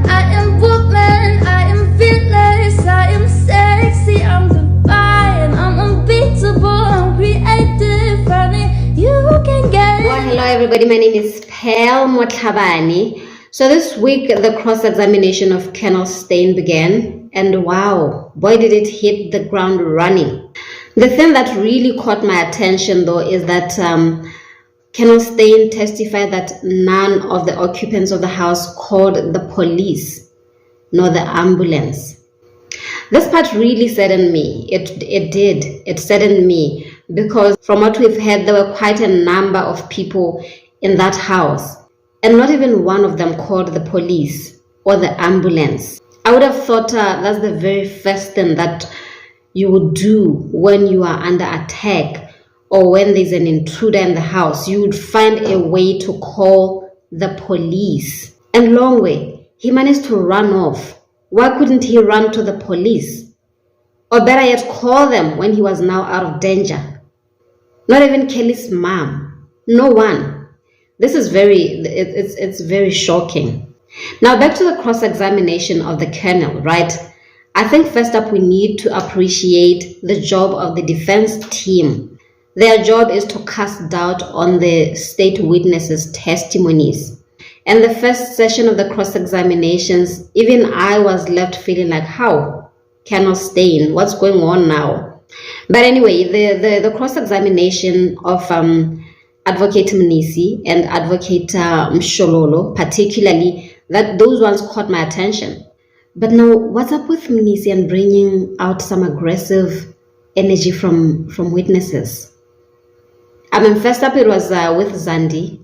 I am woman, I am fearless, I am sexy, I'm divine, I'm unbeatable, I'm creative, honey, you can get it. Well, hello everybody, my name is Pel Motlhabane. So this week the cross-examination of Colonel Steyn began, and wow, boy did it hit the ground running. The thing that really caught my attention though is that Colonel Steyn testified that none of the occupants of the house called the police nor the ambulance. This part really saddened me. It saddened me because from what we've heard, there were quite a number of people in that house, and not even one of them called the police or the ambulance. I would have thought that's the very first thing that you would do when you are under attack or when there's an intruder in the house. You would find a way to call the police. And long way, he managed to run off. Why couldn't he run to the police? Or better yet, call them when he was now out of danger? Not even Kelly's mom. No one. This is it's very shocking. Now back to the cross-examination of the colonel, right? I think first up we need to appreciate the job of the defense team. Their job is to cast doubt on the state witnesses' testimonies. And the first session of the cross-examinations, even I was left feeling like, how? Colonel Steyn, what's going on now? But anyway, the cross-examination of Advocate Mnisi and Advocate Mshololo, particularly, those ones caught my attention. But now, what's up with Mnisi and bringing out some aggressive energy from witnesses? I mean, first up it was with Zandi.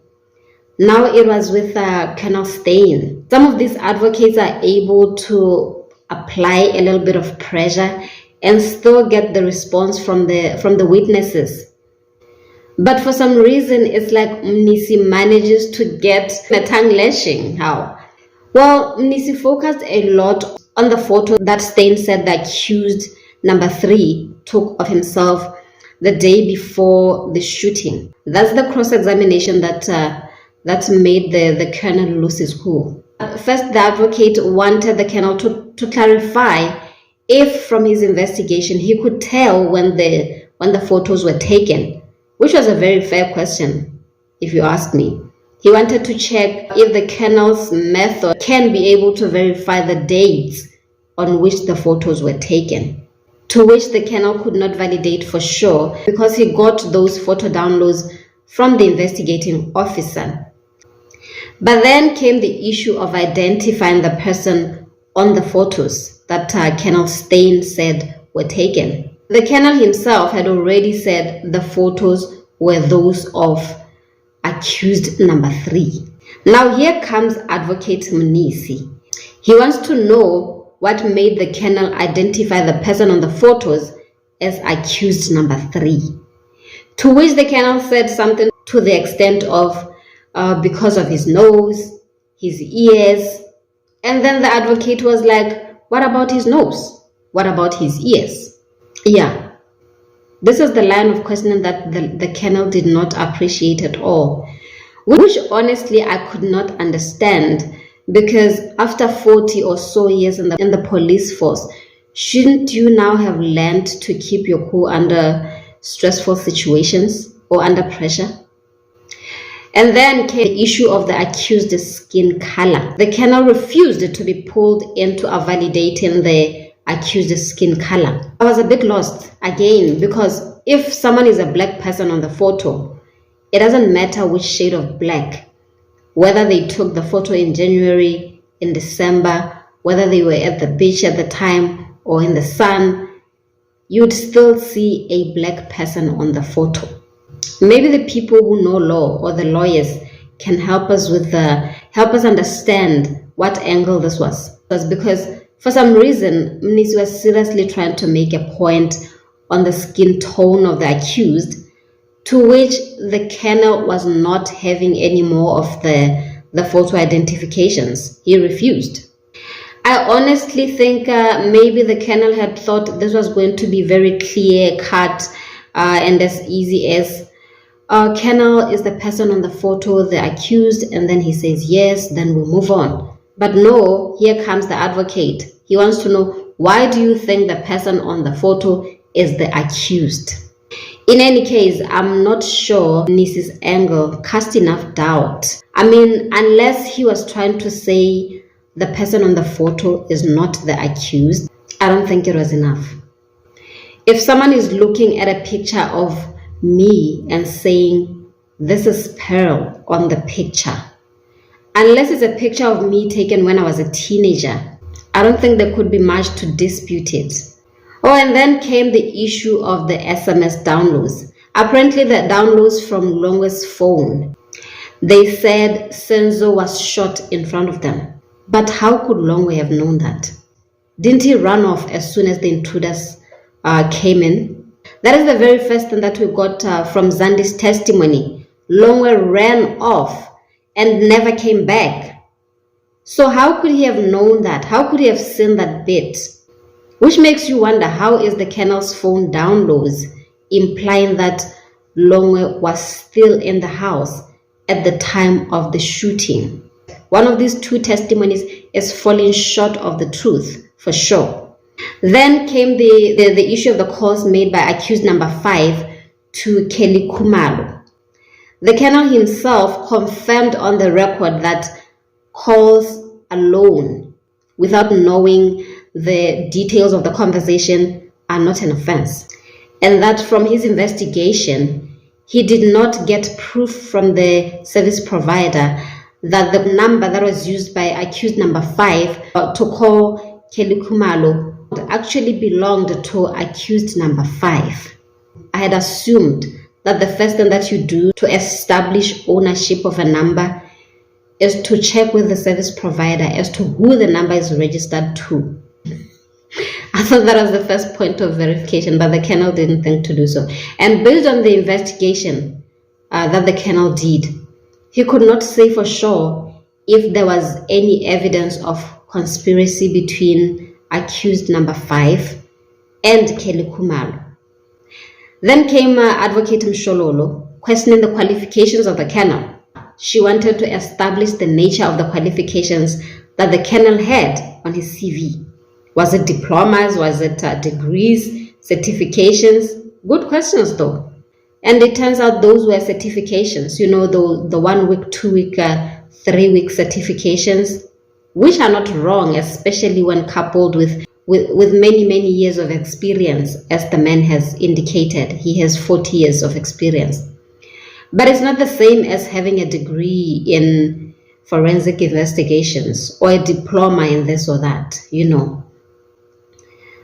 Now it was with Colonel Steyn. Some of these advocates are able to apply a little bit of pressure and still get the response from the witnesses. But for some reason, it's like Mnisi manages to get a tongue lashing. How? Well, Mnisi focused a lot on the photo that Steyn said the accused number 3 took of himself the day before the shooting. That's the cross-examination that made the colonel lose his cool. First, the advocate wanted the colonel to clarify if from his investigation he could tell when the photos were taken, which was a very fair question, if you ask me. He wanted to check if the colonel's method can be able to verify the dates on which the photos were taken, to which the colonel could not validate for sure because he got those photo downloads from the investigating officer. But then came the issue of identifying the person on the photos that Colonel Steyn said were taken. The colonel himself had already said the photos were those of accused number 3. Now here comes Advocate Mnisi. He wants to know what made the colonel identify the person on the photos as accused number 3. To which the colonel said something to the extent of because of his nose, his ears. And then the advocate was like, what about his nose? What about his ears? Yeah, this is the line of questioning that the colonel did not appreciate at all, which honestly I could not understand, because after 40 or so years in the police force, shouldn't you now have learned to keep your cool under stressful situations or under pressure? And then came the issue of the accused's skin color. The colonel refused to be pulled into validating the accused's skin color. I was a bit lost again, because if someone is a black person on the photo, it doesn't matter which shade of black, whether they took the photo in January, in December, whether they were at the beach at the time or in the sun, you'd still see a black person on the photo. Maybe the people who know law or the lawyers can help us understand what angle this was. Because for some reason, Mnisi was seriously trying to make a point on the skin tone of the accused, to which the colonel was not having any more of the photo identifications. He refused. I honestly think maybe the colonel had thought this was going to be very clear cut and as easy as Colonel is the person on the photo, the accused, and then he says yes, then we move on. But no, here comes the advocate. He wants to know, why do you think the person on the photo is the accused? In any case, I'm not sure Nisi's angle cast enough doubt. I mean, unless he was trying to say the person on the photo is not the accused, I don't think it was enough. If someone is looking at a picture of me and saying, this is Pearl on the picture, unless it's a picture of me taken when I was a teenager, I don't think there could be much to dispute it. Oh, and then came the issue of the SMS downloads. Apparently the downloads from Longwe's phone. They said SENZO was shot in front of them. But how could Longwe have known that? Didn't he run off as soon as the intruders came in? That is the very first thing that we got from Zandi's testimony. Longwe ran off and never came back. So how could he have known that? How could he have seen that bit? Which makes you wonder, how is the Colonel's phone downloads implying that Longwe was still in the house at the time of the shooting? One of these two testimonies is falling short of the truth, for sure. Then came the issue of the calls made by accused number 5 to Kelly Khumalo. The Colonel himself confirmed on the record that calls alone, without knowing the details of the conversation, are not an offense. And that from his investigation, he did not get proof from the service provider that the number that was used by accused number 5 to call Kelly Khumalo actually belonged to accused number 5. I had assumed that the first thing that you do to establish ownership of a number is to check with the service provider as to who the number is registered to. I thought that was the first point of verification, but the Colonel didn't think to do so. And based on the investigation that the Colonel did, he could not say for sure if there was any evidence of conspiracy between accused number 5 and Kelly Khumalo. Then came Advocate Mshololo, questioning the qualifications of the Colonel. She wanted to establish the nature of the qualifications that the Colonel had on his CV. Was it diplomas? Was it degrees, certifications? Good questions though. And it turns out those were certifications, you know, the 1 week, 2 week, 3 week certifications, which are not wrong, especially when coupled with many years of experience, as the man has indicated. He has 40 years of experience. But it's not the same as having a degree in forensic investigations or a diploma in this or that, you know.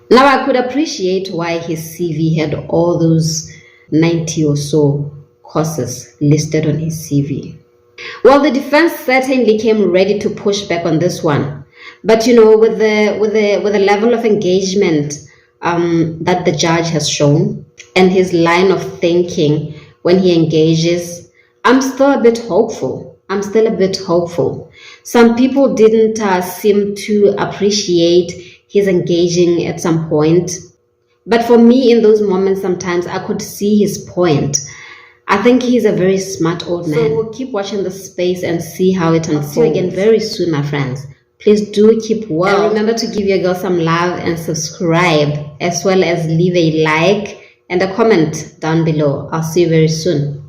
Now I could appreciate why his CV had all those 90 or so courses listed on his CV. Well, the defense certainly came ready to push back on this one. But you know, with the level of engagement that the judge has shown and his line of thinking when he engages, I'm still a bit hopeful. Some people didn't seem to appreciate his engaging at some point. But for me, in those moments, sometimes I could see his point. I think he's a very smart old man. So we'll keep watching the space and see how it unfolds. I'll see you again very soon, my friends. Please do keep well. And remember to give your girl some love and subscribe, as well as leave a like and a comment down below. I'll see you very soon.